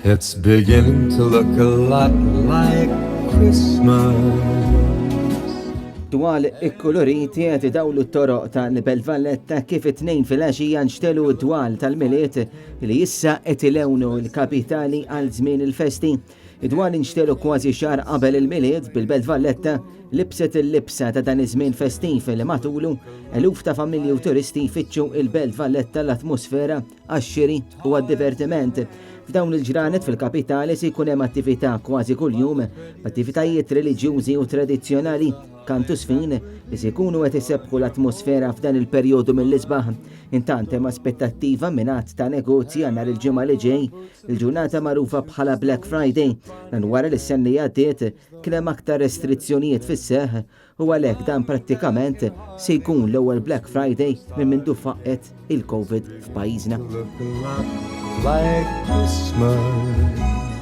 It's beginning to look a lot like Christmas. Dwar il-koloriti għet dawlu t-toroq tal-Belt Valletta kif it-tnejn fil-għaxija nġtelu dwar tal-miliet li jissa etilewnu l-kapitali għal żmien il-festi. Id-dwar nġtelu kważi xar qabel il-miliet bil-Belt Valletta libset il-libsa ta' dan iż-żmien festiv li matulu eluf ta' familji u turisti jfittxu il-Belt Valletta l-atmosfera għax-xiri u għad-divertiment. F'dawn il-ġranet fil-kapitali se jkun hemm attività kważi kuljum, attivitajiet reliġjużi u tradizzjonali, kantu sfin li se jkunu qed isebħu l-atmosfera f'dan il-perjodu mill-isbaħ. Intant hemm aspettattiva mingħat ta' negozji nhar il-ġimgħa li ġej, il-ġurnata magħrufa bħala Black Friday, dan wara li s-sena li għaddiet kien hemm aktar restrizzjonijiet fis-seħħ u għalhekk dan prattikament se jkun l-ewwel Black Friday minn mindu faqqet il-COVID f'pajjiżna. Like Christmas.